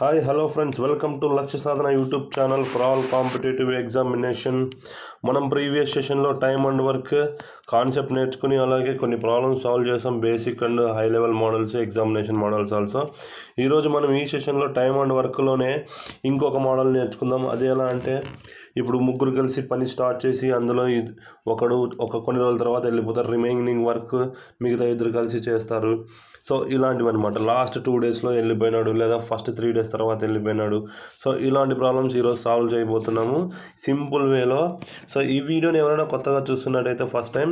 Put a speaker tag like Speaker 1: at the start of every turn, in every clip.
Speaker 1: Hi hello friends, welcome to Lakshya Sadhana YouTube channel for all competitive examination. మనం previous సెషన్లో time and work concept నేర్చుకుని అలాగే కొన్ని problems solve చేసాం, basic and high level models, examination models also. ఈరోజు మనం ఈ సెషన్లో టైమ్ అండ్ వర్క్లోనే ఇంకొక మోడల్ నేర్చుకుందాం. అది ఎలా అంటే, ఇప్పుడు ముగ్గురు కలిసి పని స్టార్ట్ చేసి అందులో ఒకడు కొన్ని రోజుల తర్వాత వెళ్ళిపోతారు, రిమైనింగ్ వర్క్ మిగతా ఇద్దరు కలిసి చేస్తారు. సో ఇలాంటివి అనమాట. లాస్ట్ 2 డేస్లో వెళ్ళిపోయినాడు, లేదా ఫస్ట్ 3 డేస్ తర్వాత వెళ్ళిపోయినాడు. సో ఇలాంటి ప్రాబ్లమ్స్ ఈరోజు సాల్వ్ చేయబోతున్నాము సింపుల్ వేలో. సో ఈ వీడియోని ఎవరైనా కొత్తగా చూస్తున్నట్టయితే ఫస్ట్ టైం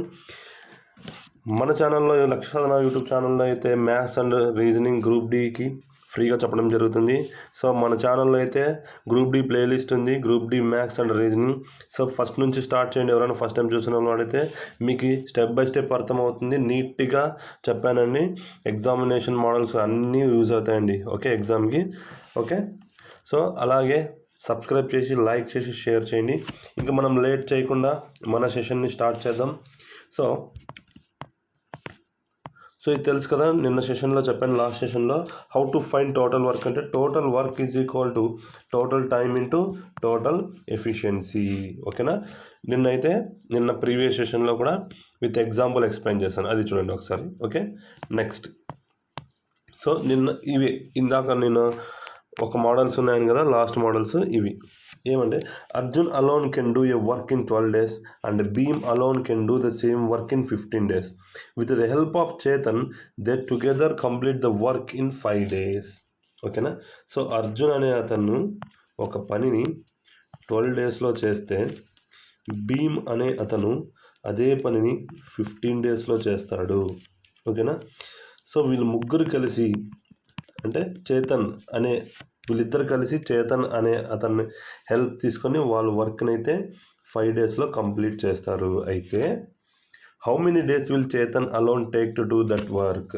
Speaker 1: మన ఛానల్లో, లక్ష్య సాధన యూట్యూబ్ ఛానల్లో అయితే మ్యాథ్స్ అండ్ రీజనింగ్ గ్రూప్ డీకి ఫ్రీగా చెప్పడం జరుగుతుంది. సో మన ఛానల్లో అయితే గ్రూప్ డి ప్లేలిస్ట్ ఉంది, group D maths and reasoning. So first నుంచి స్టార్ట్ చేయండి. ఎవరైనా ఫస్ట్ టైం చూసిన వాడైతే మీకు స్టెప్ బై స్టెప్ అర్థమవుతుంది. నీట్గా చెప్పానండి. ఎగ్జామినేషన్ మోడల్స్ అన్నీ యూజ్ అవుతాయండి, ఓకే, ఎగ్జామ్కి. ఓకే, సో అలాగే సబ్స్క్రైబ్ చేసి, లైక్ చేసి, షేర్ చేయండి. ఇంకా మనం లేట్ చేయకుండా మన సెషన్ని స్టార్ట్ చేద్దాం. సో ఇది తెలుసు కదా, నిన్న సెషన్లో చెప్పాను, లాస్ట్ సెషన్లో how to find total work అంటే total work is equal to total time into total efficiency. ఓకేనా? నిన్న ప్రీవియస్ సెషన్లో కూడా విత్ ఎగ్జాంపుల్ ఎక్స్ప్లెయిన్ చేశాను, అది చూడండి ఒకసారి. Okay, next. సో ఇందాక నేను ఒక మోడల్స్ ఉన్నాయని కదా, లాస్ట్ మోడల్స్ ఇవి ఏమంటే, Arjun alone can do a work in 12 days and Bheem alone can do the same work in 15 days. With the help of Chetan they together complete the work in 5 days. ఓకేనా? So Arjun అనే అతను ఒక పనిని 12 daysలో చేస్తే, భీమ్ అనే అతను అదే పనిని 15 daysలో చేస్తాడు. ఓకేనా? సో వీళ్ళు ముగ్గురు కలిసి, అంటే వీళ్ళిద్దరు కలిసి చేతన్ అనే అతన్ని హెల్ప్ తీసుకొని వాళ్ళు వర్క్ని అయితే 5 daysలో కంప్లీట్ చేస్తారు. అయితే how many days will Chetan alone take to do that work?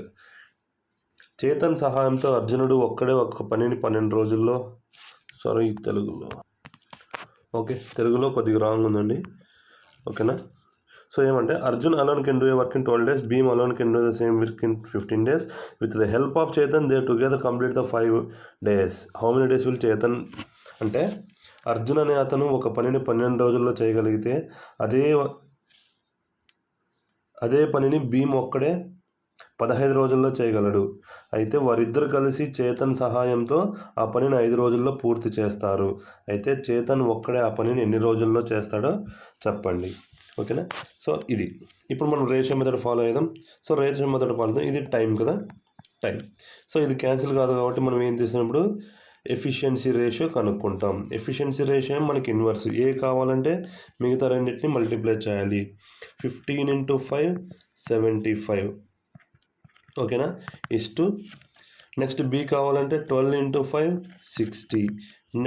Speaker 1: Chetan సహాయంతో అర్జునుడు ఒక్కడే ఒక్క పనిని 12 రోజుల్లో, తెలుగులో కొద్దిగా రాంగ్ ఉందండి. ఓకేనా? సో ఏమంటే, Arjun alone can do a work in 12 days, Bheem alone can do the same work in 15 days. With the help of Chetan they together complete the 5 days. How many days will Chetan అంటే, అర్జున్ అనే అతను ఒక పనిని 12 రోజుల్లో చేయగలిగితే అదే పనిని భీమ్ ఒక్కడే 15 రోజుల్లో చేయగలడు. అయితే వారిద్దరు కలిసి చేతన్ సహాయంతో ఆ పనిని 5 రోజుల్లో పూర్తి చేస్తారు. అయితే చేతన్ ఒక్కడే ఆ పనిని ఎన్ని రోజుల్లో చేస్తాడో చెప్పండి. ఓకేనా? సో ఇది ఇప్పుడు మనం రేషియో మెథడ్ ఫాలో అయ్యాం. సో రేషియో మెథడ్ ఫాలో అవుతాం. ఇది టైం కదా, టైం. సో ఇది క్యాన్సిల్ కాదు కాబట్టి మనం ఏం చేసినప్పుడు ఎఫిషియన్సీ రేషియో కనుక్కుంటాం. ఎఫిషియన్సీ రేషియో మనకి ఇన్వర్స్. ఏ కావాలంటే మిగతా రెండింటిని మల్టిప్లై చేయాలి. 15 × 5 75. ఓకేనా? ఇస్టు నెక్స్ట్ బి కావాలంటే 12 × 5 60.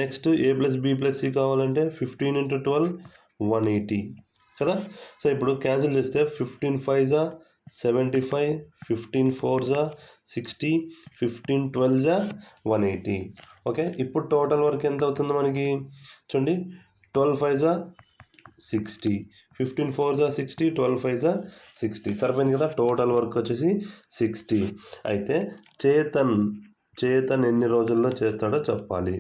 Speaker 1: నెక్స్ట్ ఏ ప్లస్ బి ప్లస్ సి కావాలంటే 15 × 12 180 కదా. సో ఇప్పుడు క్యాన్సిల్ చేస్తే 15 5 75, 15 4 60, 15 12 180. ఓకే, ఇప్పుడు టోటల్ వర్క్ ఎంత అవుతుందో మనకి చూడండి. 12 5 60, 15 4 60, 12 5 60. సరిపోయింది కదా. టోటల్ వర్క్ వచ్చేసి 60. అయితే చేతన్ ఎన్ని రోజుల్లో చేస్తాడో చెప్పాలి.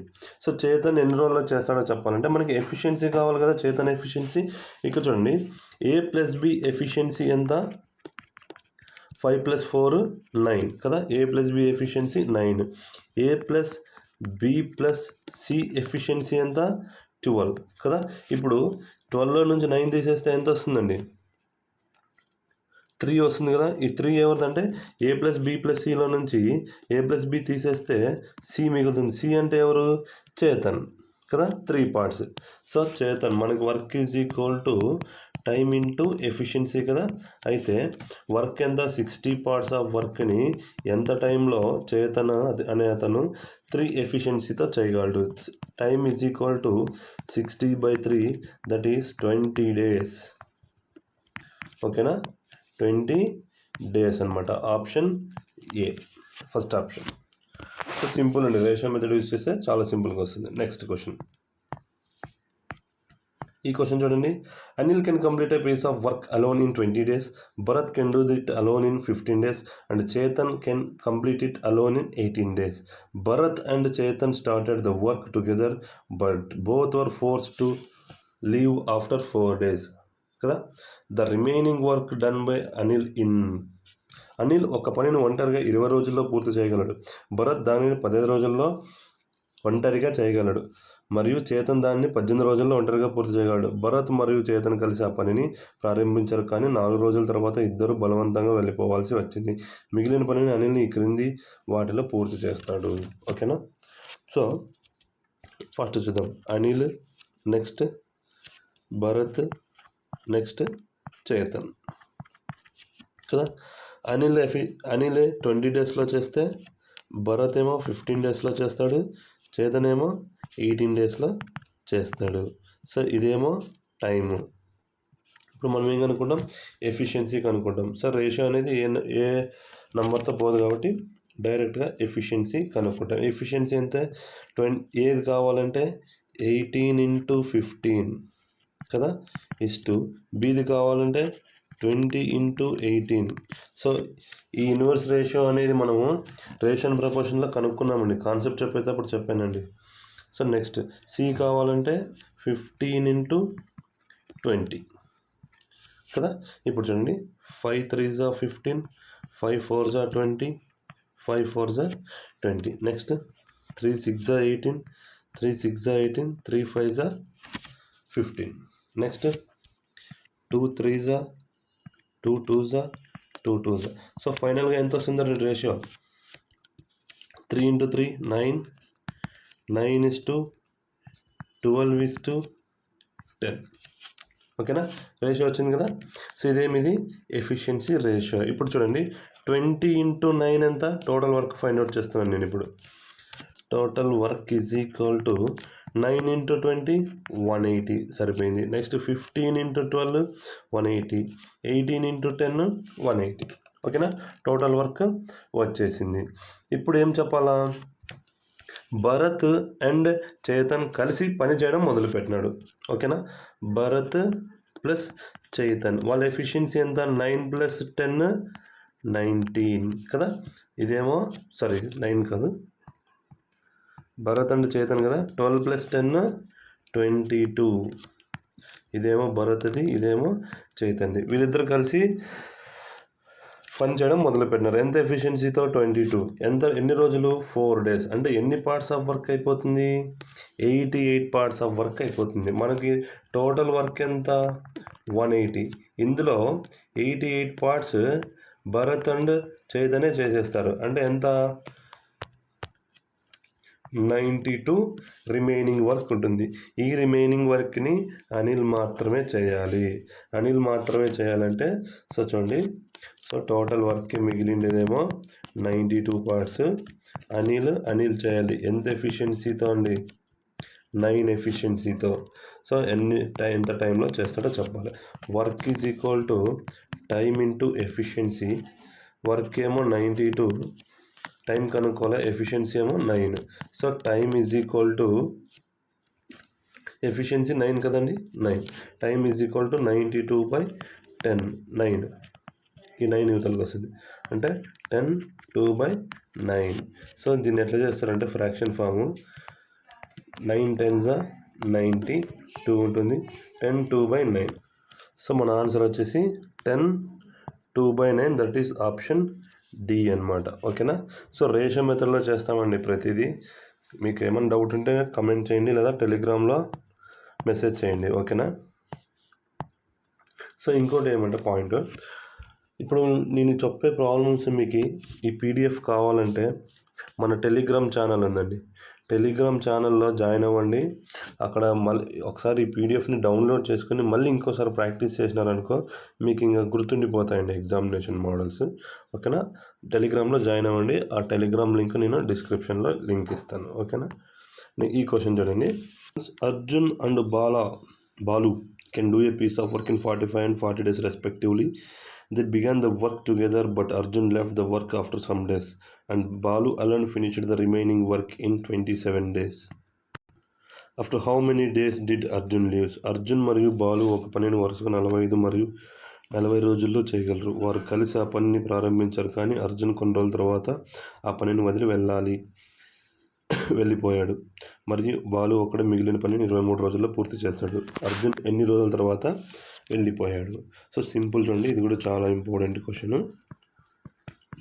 Speaker 1: సో చేతన్ ఎన్ని రోజుల్లో చేస్తాడో చెప్పాలంటే మనకి ఎఫిషియన్సీ కావాలి కదా, చేతన్ ఎఫిషియన్సీ. ఇక్కడ చూడండి, ఏ ప్లస్ బి ఎఫిషియన్సీ ఎంత? 5 + 4 9 కదా. A plus B efficiency 9. A plus B plus C efficiency ఎంత? 12 కదా. ఇప్పుడు 12లో నుంచి 9 తీసేస్తే ఎంత వస్తుందండి? 3 వస్తుంది కదా. ఈ 3 ఎవరిదంటే ఏ ప్లస్ బి ప్లస్ సిలో నుంచి ఏ ప్లస్ బి తీసేస్తే సి మిగులుతుంది. సి అంటే ఎవరు? చేతన్ కదా. 3 parts. సో చేతన్ మనకి work is equal to time into efficiency కదా. అయితే వర్క్ ఎంత? 60 parts ఆఫ్ వర్క్ని ఎంత టైంలో చేతన్ అనే అతను 3 ఎఫిషియన్సీతో చేయగలడు. Time is equal to 60/3, that is 20 days. ఓకేనా? 20 days అనమాట. Option A, first option. So simple అండి. రేషియో మెథడ్ యూజ్ చేస్తే చాలా సింపుల్గా వస్తుంది. నెక్స్ట్ క్వశ్చన్ ఈ క్వశ్చన్ చూడండి. Anil can complete a piece of work alone in 20 days, Bharat can do it alone in 15 days and Chetan can complete it alone in 18 days. Bharat and Chetan started the work together but both were force to leave after 4 days కదా. The remaining work done by Anil ఒక పనిని ఒంటరిగా 20 రోజుల్లో పూర్తి చేయగలడు. భరత్ దానిని 15 రోజుల్లో ఒంటరిగా చేయగలడు మరియు చేతన్ దాన్ని 18 రోజుల్లో ఒంటరిగా పూర్తి చేయగలడు. భరత్ మరియు చేతన్ కలిసి ఆ పనిని ప్రారంభించారు, కానీ 4 రోజుల తర్వాత ఇద్దరు బలవంతంగా వెళ్ళిపోవాల్సి వచ్చింది. మిగిలిన పనిని అనిల్ని ఈ క్రింది వాటిలో పూర్తి చేస్తాడు. ఓకేనా. సో ఫస్ట్ చూద్దాం. అనిల్, నెక్స్ట్ భరత్, నెక్స్ట్ చేతన్ కదా. అనిలే 20 daysలో చేస్తే భరత్ ఏమో 15 daysలో చేస్తాడు, చేతన్ ఏమో 18 daysలో చేస్తాడు. సో ఇదేమో టైము. ఇప్పుడు మనం ఏం కనుక్కుంటాం, ఎఫిషియన్సీ కనుక్కుంటాం. సో రేషియో అనేది ఏ నెంబర్తో పోదు కాబట్టి డైరెక్ట్గా ఎఫిషియన్సీ కనుక్కుంటాం. ఎఫిషియన్సీ ఎంత, ఏది కావాలంటే 18x15 కదా, బీది కావాలంటే 20x18. సో ఈ ఇన్వర్స్ రేషియో అనేది మనము రేషియో ప్రపోర్షన్లో కనుక్కున్నామండి, కాన్సెప్ట్ చెప్పేటప్పుడు చెప్పానండి. సో నెక్స్ట్ సి కావాలంటే 15x20 కదా. ఇప్పుడు చూడండి, 5 3s are 15, 5 4s are 20, 5 4s are 20. Next 3 6s are 18, 3 6s are 18, 3 5s are 15. Next 2 3s are 2 2s are 2 2s are. So ఫైనల్గా ఎంత వస్తుందండి రేషియో, 3x3 9, 9:12:10. ఓకేనా, రేషియో వచ్చింది కదా. సో ఇదేమిది ఎఫిషియన్సీ రేషియో. ఇప్పుడు చూడండి, 20x9 ఎంత, టోటల్ వర్క్ ఫైండ్ అవుట్ చేస్తున్నాను నేను ఇప్పుడు. Total work is equal to 9x20 180 సరిపోయింది. Next 15x12 180, 18x10 180. ఓకేనా, టోటల్ వర్క్ వచ్చేసింది. ఇప్పుడు ఏం చెప్పాలా, భరత్ అండ్ చేతన్ కలిసి పని చేయడం మొదలుపెట్టినాడు. ఓకేనా, భరత్ ప్లస్ చేతన్ వాళ్ళ ఎఫిషియన్సీ ఎంత, 9 + 10 19 కదా. ఇదేమో 9 కాదు, భరత్ అండ్ చేతన్ కదా, 12 + 10 22. ఇదేమో భరత్ది, ఇదేమో చేతన్ది. వీళ్ళిద్దరు కలిసి పని చేయడం మొదలుపెట్టినారు. ఎంత ఎఫిషియన్సీతో, 22. ఎన్ని రోజులు, 4 days. అంటే ఎన్ని పార్ట్స్ ఆఫ్ వర్క్ అయిపోతుంది, 88 parts ఆఫ్ వర్క్ అయిపోతుంది. మనకి టోటల్ వర్క్ ఎంత, 180. ఇందులో 88 parts భరత్ అండ్ చేతనే చేసేస్తారు. అంటే ఎంత, 92 రిమైనింగ్ వర్క్ ఉంటుంది. ఈ రిమైనింగ్ వర్క్ని అనిల్ మాత్రమే చేయాలి. అనిల్ మాత్రమే చేయాలంటే సో చూడండి, సో టోటల్ వర్క్ మిగిలిండేదేమో 92 parts. అనిల్ చేయాలి ఎంత ఎఫిషియన్సీతో అండి, 9 ఎఫిషియన్సీతో. సో ఎంత టైంలో చేస్తాడో చెప్పాలి. Work is equal to time into efficiency. Work ఏమో 92, టైం కనుక్కోవాలి, ఎఫిషియన్సీ ఏమో 9. So time is equal to efficiency 9 కదండి, 9. Time is equal to 92/10, 9. ఈ 9 యువతలకు వస్తుంది అంటే 10 2/9. సో దీన్ని ఎట్లా చేస్తారంటే ఫ్రాక్షన్ ఫాము, 9 10s are 90, 2 ఉంటుంది, 10 2/9. సో మన ఆన్సర్ వచ్చేసి 10 2/9, దట్ ఈస్ ఆప్షన్ డి అనమాట. ఓకేనా. సో రేషియో మెథడ్లో చేస్తామండి ప్రతిదీ. మీకు ఏమైనా డౌట్ ఉంటే కమెంట్ చేయండి లేదా టెలిగ్రామ్లో మెసేజ్ చేయండి. ఓకేనా. సో ఇంకోటి ఏమంటే పాయింట్, ఇప్పుడు నేను చెప్పే ప్రాబ్లమ్స్ మీకు ఈ పీడిఎఫ్ కావాలంటే మన టెలిగ్రామ్ ఛానల్ ఉందండి, టెలిగ్రామ్ ఛానల్లో జాయిన్ అవ్వండి. అక్కడ మళ్ళీ ఒకసారి ఈ పీడిఎఫ్ని డౌన్లోడ్ చేసుకుని మళ్ళీ ఇంకోసారి ప్రాక్టీస్ చేసినారనుకో మీకు ఇంకా గుర్తుండిపోతాయండి ఎగ్జామినేషన్ మోడల్స్. ఓకేనా, టెలిగ్రామ్లో జాయిన్ అవ్వండి. ఆ టెలిగ్రామ్ లింక్ నేను డిస్క్రిప్షన్లో లింక్ ఇస్తాను. ఓకేనా. ఈ క్వశ్చన్ చూడండి, Arjun and Balu can do a piece of work in 45 and 40 days respectively. They began the work together, but Arjun left the work after some days, and Balu alone finished the remaining work in 27 days. After how many days did Arjun leaves? Arjun మరియు బాలు ఒక పనిని వరుసగా 45 మరియు 40 రోజుల్లో చేయగలరు. వారు కలిసి ఆ పనిని ప్రారంభించారు, కానీ అర్జున్ కొన్ని రోజుల తర్వాత ఆ పనిని వదిలి వెళ్ళిపోయాడు మరియు బాలు ఒక్కడే మిగిలిన పనిని 23 రోజుల్లో పూర్తి చేస్తాడు. అర్జున్ ఎన్ని రోజుల తర్వాత వెళ్ళిపోయాడు? సో సింపుల్ చూడండి, ఇది కూడా చాలా ఇంపార్టెంట్ క్వశ్చన్,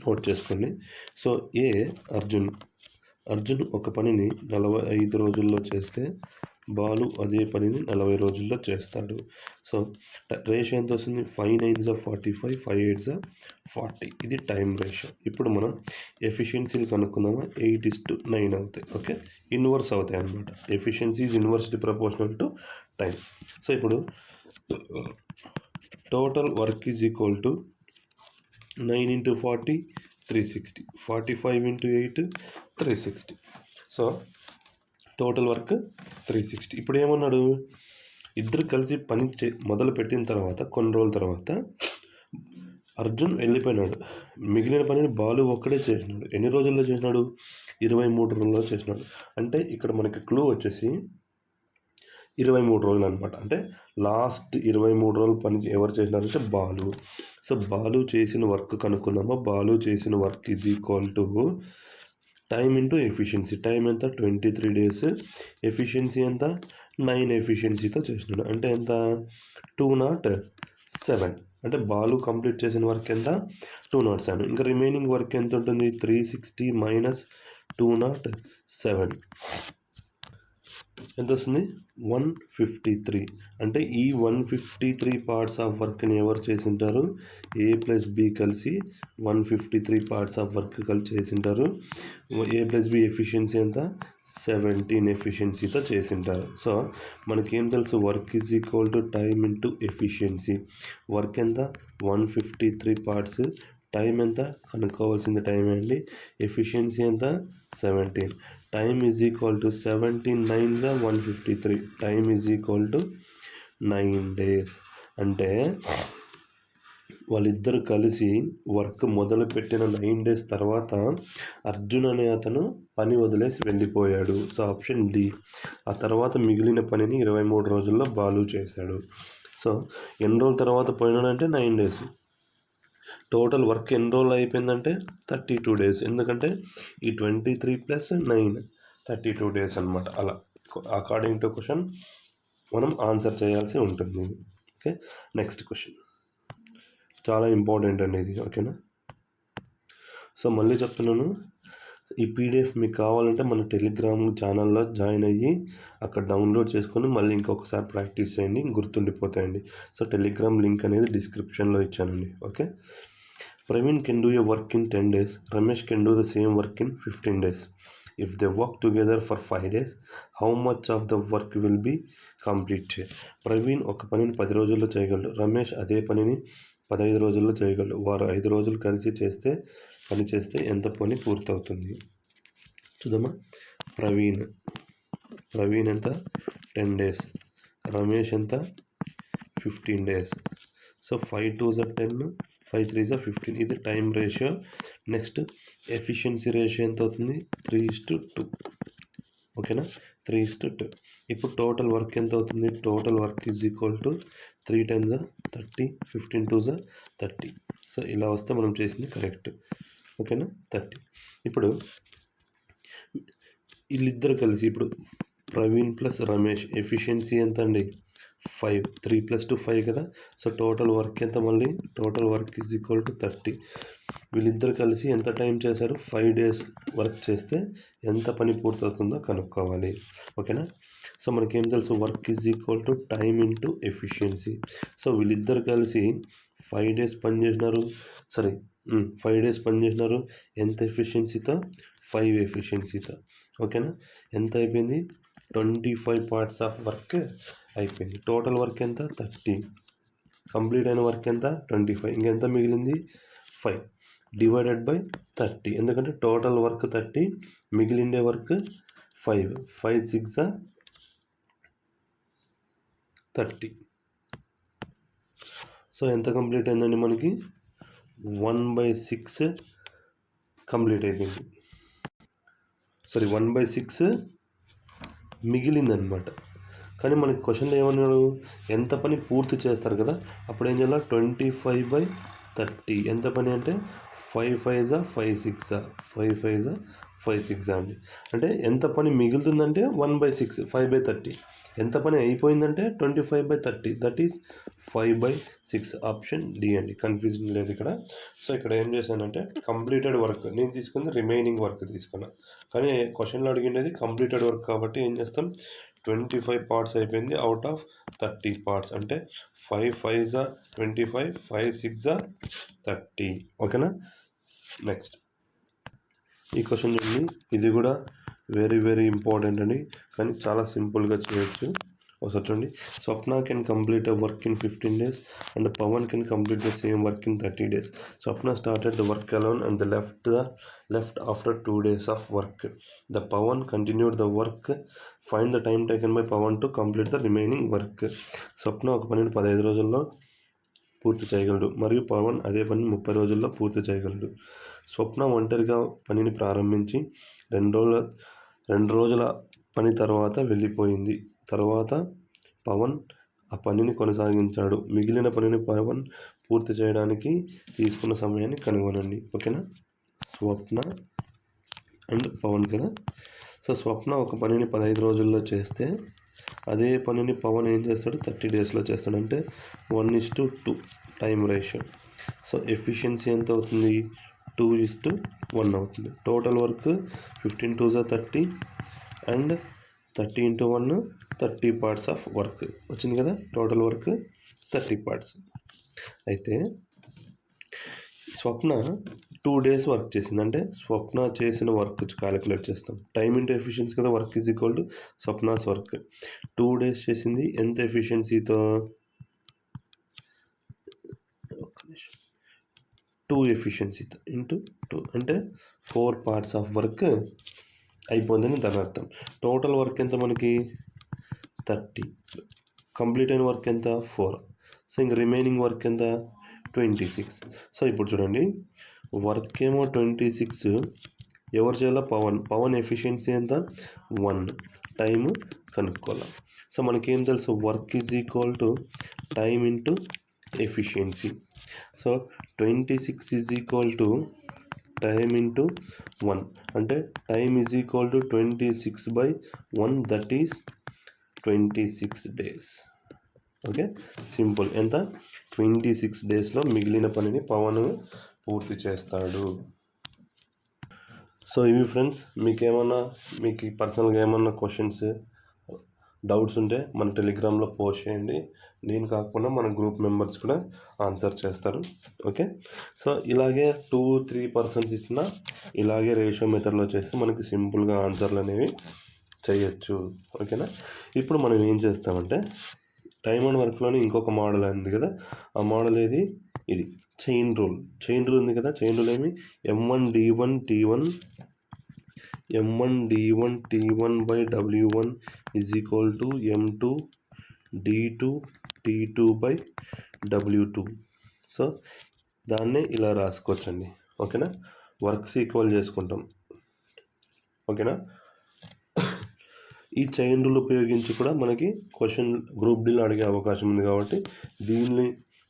Speaker 1: నోట్ చేసుకోండి. సో అర్జున్ ఒక పనిని 45 రోజుల్లో చేస్తే బాలు అదే పనిని 40 రోజుల్లో చేస్తాడు. సో రేషియో ఎంత వస్తుంది? 5 9s 45, 5 8s 40. ఇది టైం రేషియో. ఇప్పుడు మనం ఎఫిషియన్సీలు కనుక్కుందామా? 8:9 అవుతాయి. ఓకే, ఇన్వర్స్ అవుతాయి అన్నమాట. Efficiency is inversely proportional to time. So ఇప్పుడు total work is equal to 9 × 40 360, 45 × 8 360. So total work 360. ఇప్పుడు ఏమన్నాడు? ఇద్దరు కలిసి పని మొదలు పెట్టిన తర్వాత కొన్ని రోజుల తర్వాత అర్జున్ వెళ్ళిపోయినాడు, మిగిలిన పనిని బాలు ఒక్కడే చేసినాడు. ఎన్ని రోజుల్లో చేసినాడు? 23 రోజుల్లో చేసినాడు. అంటే ఇక్కడ మనకి క్లూ వచ్చేసి 23 రోజులు అనమాట. అంటే లాస్ట్ 23 రోజులు పని ఎవరు చేసినారంటే బాలు. సో బాలు చేసిన వర్క్ కనుక్కుందామా? బాలు చేసిన work is equal to time into efficiency. Time ఎంత? 23 days. ఎఫిషియన్సీ ఎంత? 9 ఎఫిషియన్సీతో చేసినాడు. అంటే ఎంత? 207. అంటే బాలు కంప్లీట్ చేసిన వర్క్ ఎంత? 207. ఇంకా రిమైనింగ్ వర్క్ ఎంత ఉంటుంది? 360 - 207 ఎంత వస్తుంది? 153. అంటే ఈ 153 పార్ట్స్ ఆఫ్ వర్క్ని ఎవరు చేసింటారు? A + B కలిసి 153 పార్ట్స్ ఆఫ్ వర్క్ కలిసి చేసింటారు. A + B ఎఫిషియన్సీ ఎంత? 17 ఎఫిషియన్సీతో చేసింటారు. సో మనకేం తెలుసు? Work is equal to time into efficiency. Work ఎంత? 153 పార్ట్స్. టైం ఎంత? కనుక్కోవాల్సింది టైం అండి. ఎఫిషియన్సీ ఎంత? 17. Time is equal to 17 9s 153. Time is equal to 9 days. అంటే వాళ్ళిద్దరు కలిసి వర్క్ మొదలుపెట్టిన 9 days తర్వాత అర్జున్ అనే అతను పని వదిలేసి వెళ్ళిపోయాడు. So option D. ఆ తర్వాత మిగిలిన పనిని 23 రోజుల్లో బాలు చేశాడు. సో ఎన్ని రోజుల తర్వాత పోయినాడంటే 9 days. టోటల్ వర్క్ ఎన్ని రోజులు అయిపోయిందంటే 32 days. ఎందుకంటే ఈ 23 + 9 32 days అనమాట. అలా అకార్డింగ్ టు క్వశ్చన్ మనం ఆన్సర్ చేయాల్సి ఉంటుంది. ఓకే, నెక్స్ట్ క్వశ్చన్ చాలా ఇంపార్టెంట్ అండి ఇది. ఓకేనా? సో మళ్ళీ చెప్తున్నాను, ఈ పీడిఎఫ్ మీకు కావాలంటే మన టెలిగ్రామ్ ఛానల్లో జాయిన్ అయ్యి అక్కడ డౌన్లోడ్ చేసుకొని మళ్ళీ ఇంకొకసారి ప్రాక్టీస్ చేయండి, గుర్తుండిపోతాయండి. సో టెలిగ్రామ్ లింక్ అనేది డిస్క్రిప్షన్లో ఇచ్చానండి. Okay, Praveen can do a work in 10 days. Ramesh can do the same work in 15 days. If they work together for 5 days, how much of the work will be completed? Praveen ఒక పనిని 10 రోజుల్లో చేయగలడు. రమేష్ అదే పనిని 15 రోజుల్లో చేయగలడు. వారు 5 రోజులు కలిసి పని చేస్తే ఎంత పని పూర్తవుతుంది? చూద్దామా. ప్రవీణ్ ఎంత? 10 days. రమేష్ ఎంత? 15 days. So 5 2s 10, 5 3s 15. ఇది time ratio. Next efficiency ratio ఎంత అవుతుంది? 3:2. ఓకేనా? 3:2. ఇప్పుడు టోటల్ వర్క్ ఎంత అవుతుంది? Total work is equal to 3 10s 30, 15 2s 30. So ఇలా వస్తే మనం చేసింది కరెక్ట్. ఓకేనా? 30. ఇప్పుడు వీళ్ళిద్దరు కలిసి ఇప్పుడు ప్రవీణ్ ప్లస్ రమేష్ ఎఫిషియన్సీ ఎంత అండి? 5. 3 + 2 5 కదా. సో టోటల్ వర్క్ ఎంత? మళ్ళీ total work is equal to 30. వీళ్ళిద్దరు కలిసి ఎంత టైం చేశారు? 5 days వర్క్ చేస్తే ఎంత పని పూర్తవుతుందో కనుక్కోవాలి. ఓకేనా? సో మనకేం తెలుసు? Work is equal to time into efficiency. So వీళ్ళిద్దరు కలిసి 5 days పని చేసినారు. 5 days పని చేసినారు. ఎంత ఎఫిషియన్సీతో? 5 ఎఫిషియన్సీతో. ఓకేనా? ఎంత అయిపోయింది? 25 parts ఆఫ్ వర్క్ అయిపోయింది. టోటల్ వర్క్ ఎంత? 30. కంప్లీట్ అయిన వర్క్ ఎంత? 25. ఇంకెంత మిగిలింది? 5 డివైడెడ్ బై 30. ఎందుకంటే టోటల్ వర్క్ 30, మిగిలిండే వర్క్ 5. 5 6 30. సో ఎంత కంప్లీట్ అయిందండి మనకి? 1/6 కంప్లీట్ అయిపోయింది. 1/6 మిగిలిందనమాట. కానీ మనకి క్వశ్చన్లో ఏమన్నాడు, ఎంత పని పూర్తి చేస్తారు కదా, అప్పుడు ఏం చేయాలి, 25/30. ఎంత పని అంటే 5 5 5 6 5 5 5 6 అండి. అంటే ఎంత పని మిగులుతుందంటే 1/6 5/30. ఎంత పని అయిపోయిందంటే 25/30, దట్ ఈస్ 5/6. ఆప్షన్ డి అండి, కన్ఫ్యూజన్ లేదు ఇక్కడ. సో ఇక్కడ ఏం చేశానంటే కంప్లీటెడ్ వర్క్, నేను తీసుకుంది రిమైనింగ్ వర్క్ తీసుకున్నా, కానీ క్వశ్చన్లో అడిగినది కంప్లీటెడ్ వర్క్ కాబట్టి ఏం చేస్తాం, 25 పార్ట్స్ అయిపోయింది అవుట్ ఆఫ్ 30 పార్ట్స్. అంటే 5 5 25, 5 6 30. ఓకేనా. నెక్స్ట్ ఈ క్వశ్చన్ చూడండి, ఇది కూడా వెరీ వెరీ ఇంపార్టెంట్ అండి, కానీ చాలా సింపుల్గా చేయొచ్చు. ఒకసారి చూడండి, Swapna can complete a work in 15 days and Pavan can complete the same work in 30 days. Swapna started the work alone and the left after 2 days of work. The Pawan continued the work. Find the time taken by Pawan to complete the remaining work. స్వప్న ఒక పనిని 15 రోజుల్లో పూర్తి చేయగలడు మరియు పవన్ అదే పని 30 రోజుల్లో పూర్తి చేయగలడు. స్వప్న ఒంటరిగా పనిని ప్రారంభించి 2 రోజుల పని తర్వాత వెళ్ళిపోయింది. తర్వాత పవన్ ఆ పనిని కొనసాగించాడు. మిగిలిన పనిని పవన్ పూర్తి చేయడానికి తీసుకున్న సమయాన్ని కనుగొనండి. ఓకేనా. స్వప్న అండ్ పవన్ కదా. సో స్వప్న ఒక పనిని 15 రోజుల్లో చేస్తే అదే పనిని పవన్ ఏం చేస్తాడు, 30 daysలో చేస్తాడు. అంటే 1:2 టైం రేషియో. సో ఎఫిషియన్సీ ఎంత అవుతుంది, 2:1 అవుతుంది. Total work 15 2 30 and 30 × 1 30 parts of work వచ్చింది కదా. Total work 30 parts. అయితే స్వప్న 2 days వర్క్ చేసింది, అంటే స్వప్న చేసిన వర్క్ క్యాలిక్యులేట్ చేస్తాం. టైమ్ ఇంటూ ఎఫిషియన్సీ కదా, work is equal to Swapna's work. 2 days చేసింది ఎంత ఎఫిషియన్సీతో, 2 ఎఫిషియన్సీతో ఇంటూ 2 అంటే 4 పార్ట్స్ ఆఫ్ వర్క్ అయిపోయిందని దాని అర్థం. టోటల్ వర్క్ ఎంత మనకి 30, కంప్లీట్ అయిన వర్క్ ఎంత 4. సో ఇంక రిమైనింగ్ వర్క్ ఎంత 26. సో ఇప్పుడు చూడండి, వర్క్ ఏమో 26, ఎవరు చేయాలో పవన్ ఎఫిషియన్సీ ఎంత 1, టైము కనుక్కోవాలి. సో మనకేం తెలుసు, work is equal to time into efficiency. So 26 is equal to time into 1, అంటే time is equal to 26/1, that is 26 days. Okay, simple. ఎంత 26 daysలో మిగిలిన పనిని పవన్ పూర్తి చేస్తాడు. సో ఇవి ఫ్రెండ్స్, మీకు పర్సనల్గా ఏమన్నా క్వశ్చన్స్ డౌట్స్ ఉంటే మన టెలిగ్రామ్లో పోస్ట్ చేయండి. నేను కాకుండా మన గ్రూప్ మెంబర్స్ కూడా ఆన్సర్ చేస్తారు. ఓకే. సో ఇలాగే 2-3 ఇచ్చిన ఇలాగే రేషియో మెథడ్లో చేస్తే మనకి సింపుల్గా ఆన్సర్లు అనేవి చేయొచ్చు. ఓకేనా. ఇప్పుడు మనం ఏం చేస్తామంటే టైమ్ అండ్ వర్క్లోని ఇంకొక మోడల్ ఉంది కదా, ఆ మోడల్ ఇది చైన్ రూల్ ఉంది కదా. చైన్ రూల్ ఏమి, M1D1T1 is equal to M2D2T2/W2. So దాన్నే ఇలా రాసుకోవచ్చండి. ఓకేనా. వర్క్స్ ఈక్వల్ చేసుకుంటాం. ఓకేనా. ఈ చైన్ రూల్ ఉపయోగించి కూడా మనకి క్వశ్చన్ గ్రూప్ డీలో అడిగే అవకాశం ఉంది కాబట్టి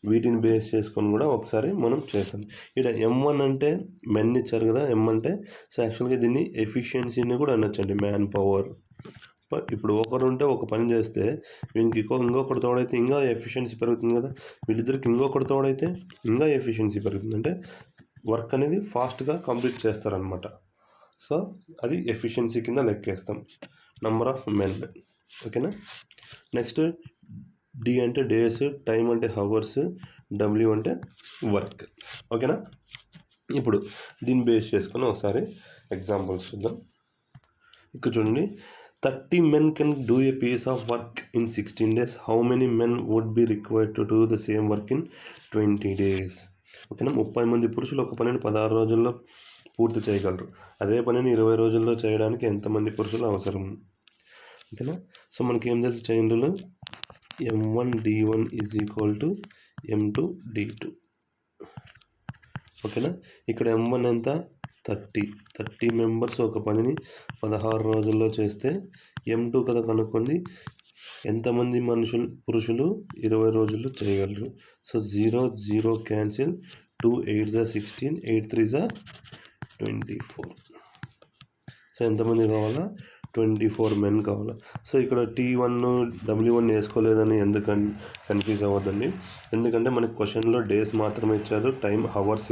Speaker 1: వీటిని బేస్ చేసుకొని కూడా ఒకసారి మనం చేస్తాం. ఇక్కడ M1 అంటే మెన్ ఇచ్చారు కదా, M అంటే. సో యాక్చువల్గా దీన్ని ఎఫిషియన్సీని కూడా అనొచ్చండి, మ్యాన్ పవర్. ఇప్పుడు ఒకరు ఉంటే ఒక పని చేస్తే వీనికి ఇంకొకటి తోడైతే ఇంకా ఎఫిషియన్సీ పెరుగుతుంది కదా, వీళ్ళిద్దరికి ఇంకొకటి తోడైతే ఇంకా ఎఫిషియన్సీ పెరుగుతుంది. అంటే వర్క్ అనేది ఫాస్ట్గా కంప్లీట్ చేస్తారనమాట. సో అది ఎఫిషియన్సీ కింద లెక్కేస్తాం, నంబర్ ఆఫ్ మెన్. ఓకేనా. నెక్స్ట్ డి అంటే డేస్, టైం అంటే హవర్స్, డబ్ల్యూ అంటే వర్క్. ఓకేనా. ఇప్పుడు దీన్ని బేస్ చేసుకొని ఒకసారి ఎగ్జాంపుల్స్ చూద్దాం. ఇక్కడ చూడండి, 30 men can do a piece of work in 16 days. How many men would be required to do the same work in 20 days? ఓకేనా. 30 మంది పురుషులు ఒక పనిని 16 రోజుల్లో పూర్తి చేయగలరు. అదే పనిని 20 రోజుల్లో చేయడానికి ఎంతమంది పురుషులు అవసరం? ఓకేనా. సో మనకి ఏం తెలుసు, chain rule M1D1 is equal to M2D2. ఓకేనా. ఇక్కడ M1 ఎంత 30 మెంబర్స్ ఒక పనిని 16 రోజుల్లో చేస్తే M2 కదా కనుక్కోండి. ఎంతమంది పురుషులు 20 రోజుల్లో చేయగలరు. So 0 cancel, 2 8 16, 8 3 24. సో ఎంతమంది కావాలా? 24 మెన్ కావాలా. సో ఇక్కడ T1 W1 వేసుకోలేదని ఎందుకని కన్ఫ్యూజ్ అవ్వద్దండి. ఎందుకంటే మనకి క్వశ్చన్లో డేస్ మాత్రమే ఇచ్చారు, అవర్స్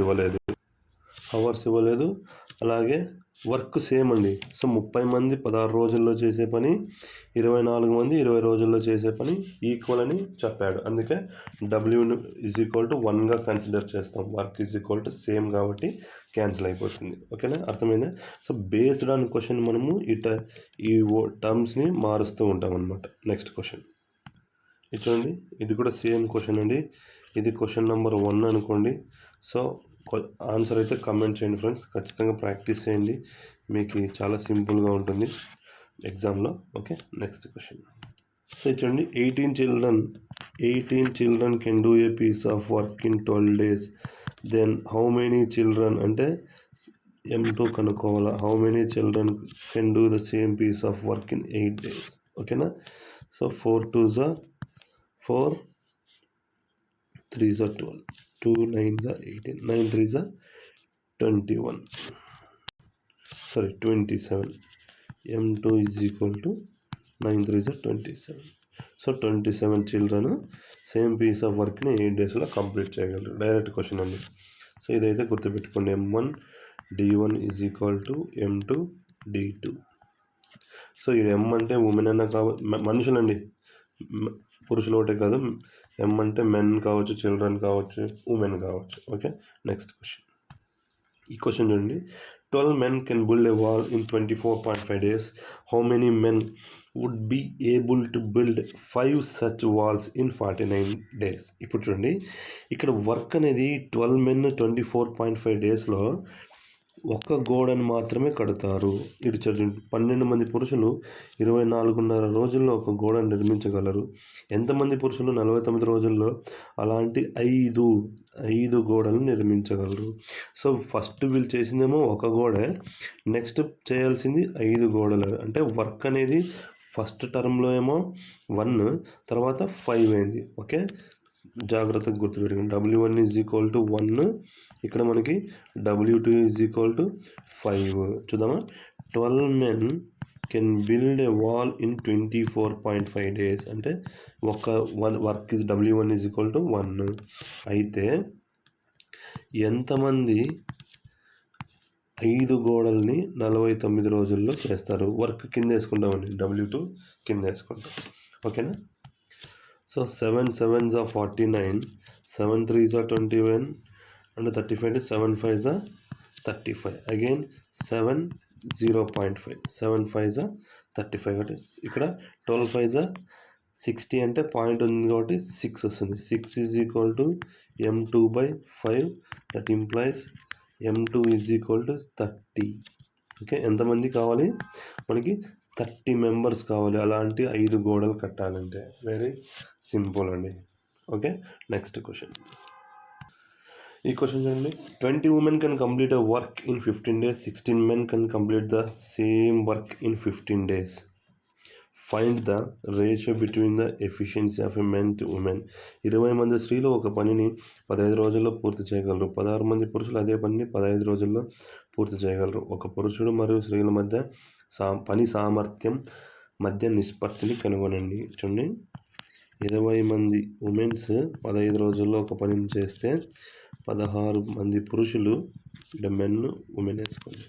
Speaker 1: ఇవ్వలేదు. అలాగే వర్క్ సేమ్ అండి. సో 30 మంది 16 రోజుల్లో చేసే పని, 24 మంది 20 రోజుల్లో చేసే పని ఈక్వల్ అని చెప్పాడు. అందుకే W = 1గా కన్సిడర్ చేస్తాం. వర్క్ సేమ్ కాబట్టి క్యాన్సిల్ అయిపోతుంది. ఓకేనా, అర్థమైందా? సో బేస్డ్ ఆన్ క్వశ్చన్ మనము ఈ టర్మ్స్ని మారుస్తూ ఉంటాం అనమాట. నెక్స్ట్ క్వశ్చన్ ఇది చూడండి. ఇది కూడా సేమ్ క్వశ్చన్ అండి. ఇది క్వశ్చన్ నెంబర్ 1 అనుకోండి. సో ఆన్సర్ అయితే కమెంట్ చేయండి ఫ్రెండ్స్. ఖచ్చితంగా ప్రాక్టీస్ చేయండి, మీకు చాలా సింపుల్గా ఉంటుంది ఎగ్జామ్లో. Okay, next question. సో చూడండి, 18 children can do a piece of work in 12 days. Then how many children అంటే M2 కనుక్కోవాలా. How many children can do the same piece of work in 8 days. ఓకేనా. So 4 2s 4, 3s 12, 2 9s 18, 9 3s 21. 27. M2 = 9 3s 27. So 27 children same piece of వర్క్ని 8 daysలో complete చేయగలరు. Direct question అండి. So ఇదైతే గుర్తుపెట్టుకోండి. M1 D1 = M2 D2. So ఇది M అంటే women అన్న మనుషులండి, పురుషులు ఒకటే కాదు. M అంటే మెన్ కావచ్చు, చిల్డ్రన్ కావచ్చు, ఉమెన్ కావచ్చు. Okay, next question. ఈ క్వశ్చన్ చూడండి. 12 men can build a wall in 24.5 days. How many men would be able to build 5 such walls in 49 days? ఇప్పుడు చూడండి, ఇక్కడ వర్క్ అనేది 12 men 24.5 daysలో ఒక్క గోడను మాత్రమే కడతారు. ఇటు చూడండి, 12 మంది పురుషులు 24.5 రోజుల్లో ఒక గోడను నిర్మించగలరు. ఎంతమంది పురుషులు 49 రోజుల్లో అలాంటి 5 గోడలు నిర్మించగలరు. సో ఫస్ట్ వీళ్ళు చేసిందేమో ఒక గోడ, నెక్స్ట్ చేయాల్సింది 5 గోడలు. అంటే వర్క్ అనేది ఫస్ట్ టర్మ్లో ఏమో 1, తర్వాత 5 అయింది. ఓకే, జాగ్రత్తగా గుర్తుపెట్టుకోండి. W1 = 1, ఇక్కడ మనకి W2 = 5. చూద్దామా. 12 men can build a wall in 24.5 days. అంటే వర్క్ W1 = 1. అయితే ఎంతమంది 5 గోడల్ని 49 రోజుల్లో చేస్తారు? వర్క్ కింద వేసుకుంటామండి, W2 కింద వేసుకుంటాం. ఓకేనా. So 7 7s 49, 7 3s 21 and 35, 7 5s 35. Again 7 0.5, 7 5s 35. అంటే ఇక్కడ 12 5s 60 అంటే పాయింట్ ఉంది కాబట్టి 6 వస్తుంది. 6 = M2/5. That implies M2 = 30. Okay, ఎంతమంది కావాలి మనకి? 30 మెంబర్స్ కావాలి అలాంటి 5 గోడలు కట్టాలంటే. వెరీ సింపుల్ అండి. Okay, next question. ఈ క్వశ్చన్ చూడండి. 20 women can complete a work in 15 days. 16 men can complete the same work in 15 days. Find the ratio between the efficiency of a men to women. 20 మంది స్త్రీలు ఒక పనిని 15 రోజుల్లో పూర్తి చేయగలరు. 16 మంది పురుషులు అదే పనిని 15 రోజుల్లో పూర్తి చేయగలరు. ఒక పురుషుడు మరియు స్త్రీల మధ్య పని సామర్థ్యం మధ్య నిష్పత్తిని కనుగొనండి. చూడండి, 20 మంది ఉమెన్స్ 15 రోజుల్లో ఒక పనిని చేస్తే 16 మంది పురుషులు, అంటే మెన్ ఉమెన్ వేసుకోండి,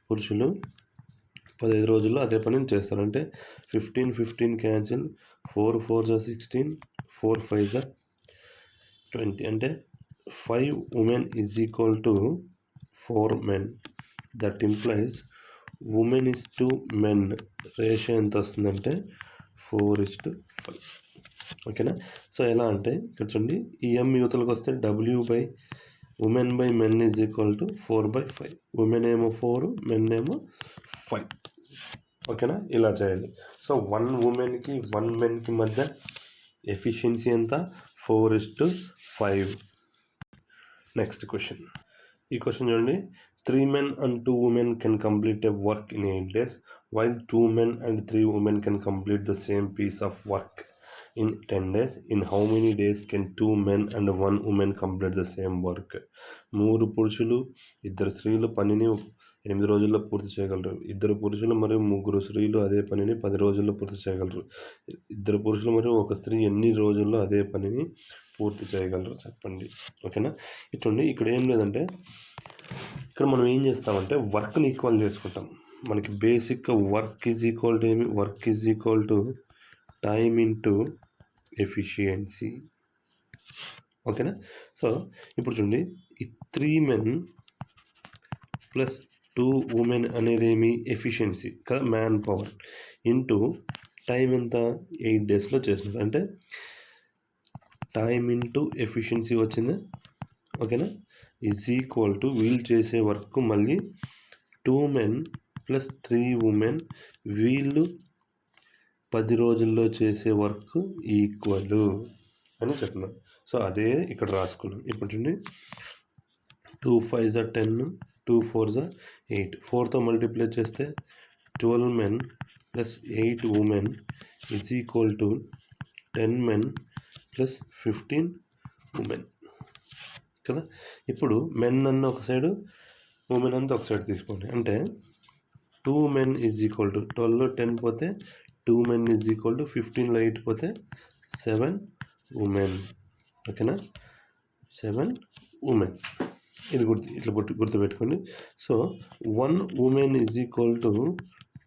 Speaker 1: పురుషులు 15 రోజుల్లో అదే పనిని చేస్తారు. అంటే 15 15 క్యాన్సిల్, 4 4s 16, 4 5s 20. అంటే 5 women = 4 men. That implies women to men ratio ఎంత వస్తుందంటే 4:5. ఓకేనా. సో ఎలా అంటే ఇక్కడ చూడండి, ఈ M యువతలకు వస్తే W/women/men = 4/5. ఉమెన్ ఏమో 4, మెన్ ఏమో 5. ఓకేనా, ఇలా చేయాలి. సో 1 ఉమెన్కి 1 మెన్కి మధ్య ఎఫిషియన్సీ ఎంత? 4:5. Next question. ఈ క్వశ్చన్ చూడండి. 3 men and 2 women can complete a work in 8 days, while 2 men and 3 women can complete the same piece of work in 10 days. In how many days can 2 men and 1 woman complete the same work? 3 పురుషులు 2 స్త్రీలు పనిని 8 రోజుల్లో పూర్తి చేయగలరు. 2 పురుషులు మరియు 3 స్త్రీలు అదే పనిని 10 రోజుల్లో పూర్తి చేయగలరు. 2 పురుషులు మరియు 1 స్త్రీ ఎన్ని రోజుల్లో అదే పనిని పూర్తి చేయగలరు చెప్పండి. ఓకేనా. ఇట్లుండి ఇక్కడ ఏం లేదంటే ఇక్కడ మనం ఏం చేస్తామంటే వర్క్ని ఈక్వల్ చేసుకుంటాం. మనకి బేసిక్గా వర్క్ ఈజ్ ఈక్వల్ టు ఏమి, work is equal to time into efficiency. ఓకేనా. సో ఇప్పుడు చూడండి, ఈ 3 men ప్లస్ 2 women అనేది ఏమి, ఎఫిషియన్సీ కదా, మ్యాన్ పవర్ ఇంటూ టైం ఎంత, 8 daysలో చేసినారు అంటే టైం ఇంటూ ఎఫిషియన్సీ వచ్చింది. ఓకేనా. ఈజ్ ఈక్వల్ టు వీళ్ళు చేసే వర్క్ మళ్ళీ 2 men ప్లస్ 3 women వీళ్ళు 10 రోజుల్లో చేసే వర్క్ ఈక్వల్ అని చెప్తున్నాం. సో అదే ఇక్కడ రాసుకున్నాం. ఇప్పుడు చూడండి, 2 5s are 10, 2 4s are 8. 4తో multiply చేస్తే 12 men plus 8 women is equal to 10 men plus 15 women కదా. ఇప్పుడు మెన్ అన్న ఒక సైడు, ఉమెన్ అంతా ఒక సైడ్ తీసుకోండి. అంటే 2 men ఈజ్ ఈక్వల్ టు 12లో 10 పోతే 2 men ఈజ్ ఈక్వల్ టు 15లో 8 పోతే 7 women. ఓకేనా, 7 women. ఇది ఇట్లా గుర్తుపెట్టుకోండి. So 1 woman is equal to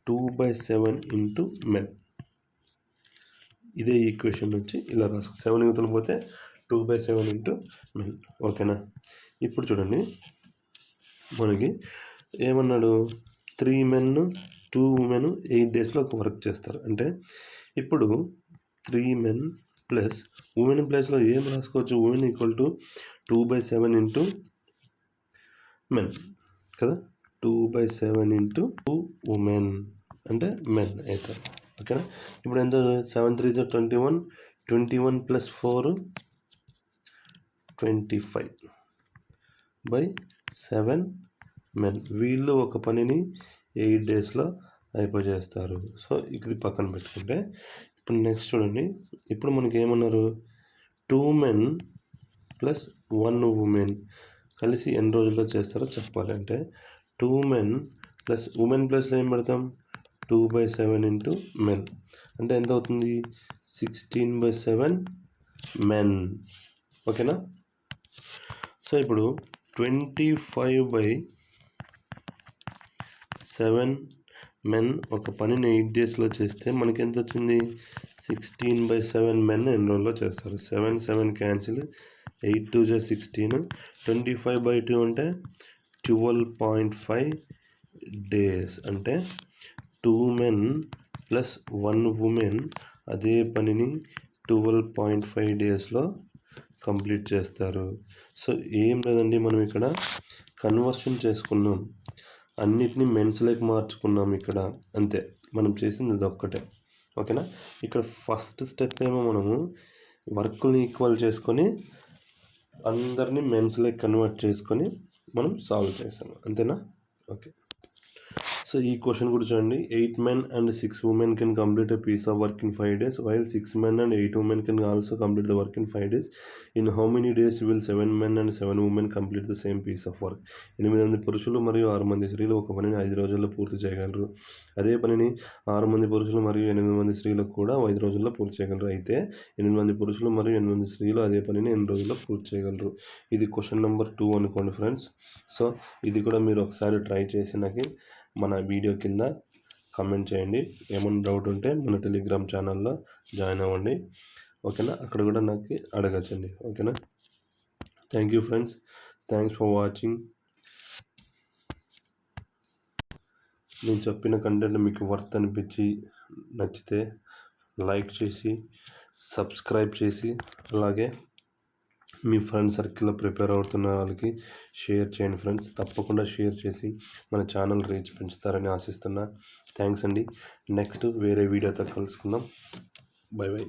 Speaker 1: 2/7 into men. ఇదే ఈక్వేషన్ నుంచి ఇలా రాసుకో, 7 యువతలు పోతే 2/7 ఇంటూ men. ఓకేనా. ఇప్పుడు చూడండి, మనకి ఏమన్నాడు, 3 men 2 women 8 daysలో ఒక వర్క్ చేస్తారు. అంటే ఇప్పుడు 3 men ప్లస్ ఉమెన్ ప్లేస్లో ఏం రాసుకోవచ్చు, women equal to 2/7 into men కదా, 2/7 ఇంటూ 2 women అంటే men అవుతారు. ఓకేనా. ఇప్పుడు ఎంత, 7 3s are 21, 21 ప్లస్ 4 25/7 men వీళ్ళు ఒక పనిని 8 daysలో అయిపోజేస్తారు. సో ఇది పక్కన పెట్టుకుంటే ఇప్పుడు నెక్స్ట్ చూడండి, ఇప్పుడు మనకి ఏమన్నారు, 2 men ప్లస్ 1 woman కలిసి ఎన్ని రోజుల్లో చేస్తారో చెప్పాలి. అంటే 2 men ప్లస్ ఉమెన్ ప్లస్లో ఏం పెడతాం, 2/7 ఇంటూ men అంటే ఎంత అవుతుంది, 16/7 men. ఓకేనా. సో ఇప్పుడు 25/7 men ఒక పనిని 8 daysలో చేస్తే మనకి ఎంత వచ్చింది, 16/7 men ఎన్ని రోజుల్లో చేస్తారు. 7 7 క్యాన్సిల్, 8 2 16, 25/2 అంటే 12.5 days. అంటే 2 men ప్లస్ 1 woman అదే పనిని 12.5 daysలో కంప్లీట్ చేస్తారు. సో ఏం లేదండి, మనం ఇక్కడ కన్వర్షన్ చేసుకున్నాం, అన్నిటినీ మెన్స్లోకి మార్చుకున్నాం ఇక్కడ, అంతే మనం చేసింది ఇది ఒక్కటే. ఓకేనా. ఇక్కడ ఫస్ట్ స్టెప్ ఏమో మనము వర్క్ని ఈక్వల్ చేసుకొని అందరినీ మెన్స్లోకి కన్వర్ట్ చేసుకొని మనం సాల్వ్ చేసాము, అంతేనా. ఓకే. సో ఈ క్వశ్చన్ కూడా చూడండి, 8 men and 6 women can complete a piece of work in 5 days, while 6 men and 8 women can also complete the work in 5 days. In how many days will 7 men and 7 women complete the same piece of work? 8 మంది పురుషులు మరియు 6 మంది స్త్రీలు ఒక పనిని 5 రోజుల్లో పూర్తి చేయగలరు. అదే పనిని 6 మంది పురుషులు మరియు 8 మంది స్త్రీలకు కూడా 5 రోజుల్లో పూర్తి చేయగలరు. అయితే 8 మంది పురుషులు మరియు 8 మంది స్త్రీలు అదే పనిని 8 రోజుల్లో పూర్తి చేయగలరు. ఇది క్వశ్చన్ నెంబర్ 2 అనుకోండి ఫ్రెండ్స్. సో ఇది కూడా మీరు ఒకసారి ట్రై చేసి నాకు మన వీడియో కింద కామెంట్ చేయండి. ఏమైనా డౌట్ ఉంటే మన టెలిగ్రామ్ ఛానల్లో జాయిన్ అవ్వండి. ఓకేనా, అక్కడ కూడా నాకు అడగచ్చండి. ఓకేనా. Thank you friends, thanks for watching. నేను చెప్పిన కంటెంట్ మీకు వర్త్ అనిపించి నచ్చితే లైక్ చేసి సబ్స్క్రైబ్ చేసి అలాగే మీ ఫ్రెండ్ సర్కిల్లో ప్రిపేర్ అవుతున్న వాళ్ళకి షేర్ చేయండి ఫ్రెండ్స్. తప్పకుండా షేర్ చేసి మన ఛానల్ రీచ్ పెంచుతారని ఆశిస్తున్నా. థ్యాంక్స్ అండి. నెక్స్ట్ వేరే వీడియోతో కలుసుకుందాం. By by.